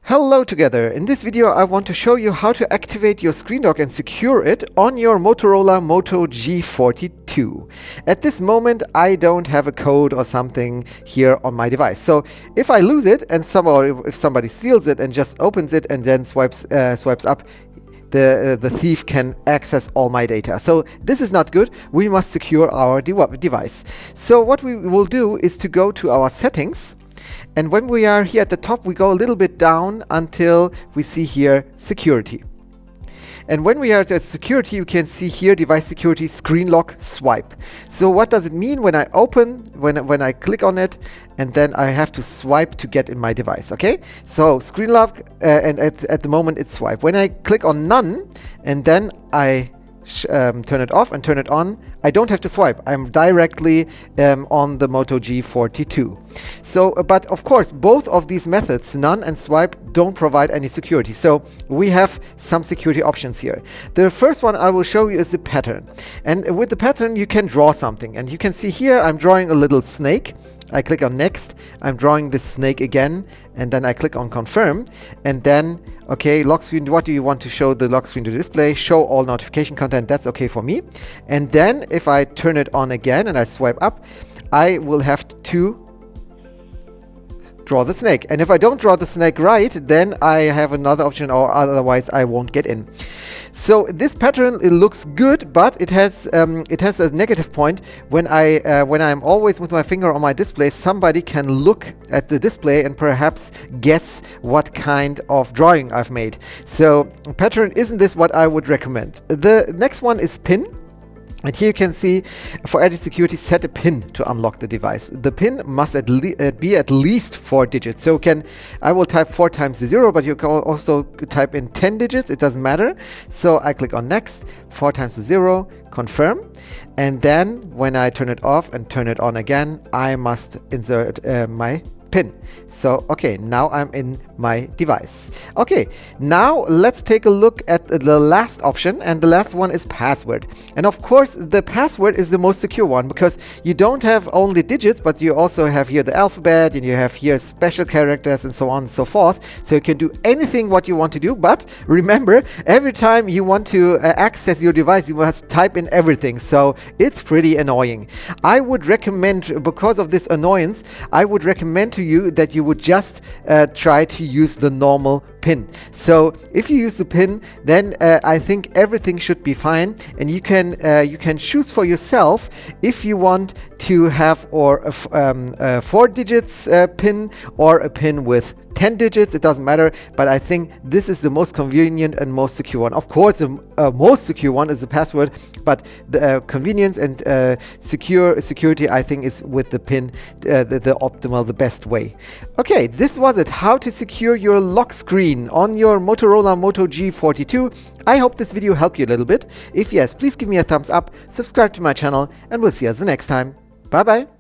Hello together. In this video I want to show you how to activate your Screenlock and secure it on your Motorola Moto G42. At this moment I don't have a code or something here on my device. So if I lose it and if somebody steals it and just opens it and then swipes up, the thief can access all my data. So this is not good. We must secure our device. So what we will do is to go to our settings. And when we are here at the top, we go a little bit down until we see here security. And when we are at security, you can see here device security Screenlock swipe. So what does it mean when I when I click on it and then I have to swipe to get in my device? Okay, so Screenlock and at the moment it's swipe. When I click on none and then I turn it off and turn it on, I don't have to swipe. I'm directly on the Moto G42. So, but of course, both of these methods, none and swipe, don't provide any security. So we have some security options here. The first one I will show you is the pattern. And with the pattern, you can draw something. And you can see here, I'm drawing a little snake. I click on next, I'm drawing this snake again, and then I click on confirm, and then, okay, lock screen, what do you want to show the lock screen to display? Show all notification content, that's okay for me. And then if I turn it on again and I swipe up, I will have to draw the snake. And if I don't draw the snake right, then I have another option, or otherwise I won't get in. So this pattern, it looks good, but it has a negative point. When I'm always with my finger on my display, somebody can look at the display and perhaps guess what kind of drawing I've made. So pattern isn't this what I would recommend. The next one is pin. And here you can see, for added security, set a pin to unlock the device. The pin must be at least 4 digits. So I will type 4 times the 0, but you can also type in 10 digits. It doesn't matter. So I click on next, 4 times the 0, confirm. And then when I turn it off and turn it on again, I must insert my pin. So okay, now I'm in my device. Okay, now let's take a look at the last option, and the last one is password. And of course the password is the most secure one, because you don't have only digits, but you also have here the alphabet, and you have here special characters and so on and so forth. So you can do anything what you want to do, but remember, every time you want to access your device, you must type in everything. So it's pretty annoying. I would recommend, because of this annoyance, I would recommend to you that you would just try to use the normal pin. So if you use the pin, then I think everything should be fine, and you can choose for yourself if you want to have a 4 digits pin or a pin with 10 digits. It doesn't matter, but I think this is the most convenient and most secure one. Of course, the most secure one is the password, but the convenience and security, I think, is with the pin the optimal, the best way. Okay, this was it. How to secure your lock screen on your Motorola Moto G42. I hope this video helped you a little bit. If yes, please give me a thumbs up, subscribe to my channel, and we'll see us the next time. Bye bye.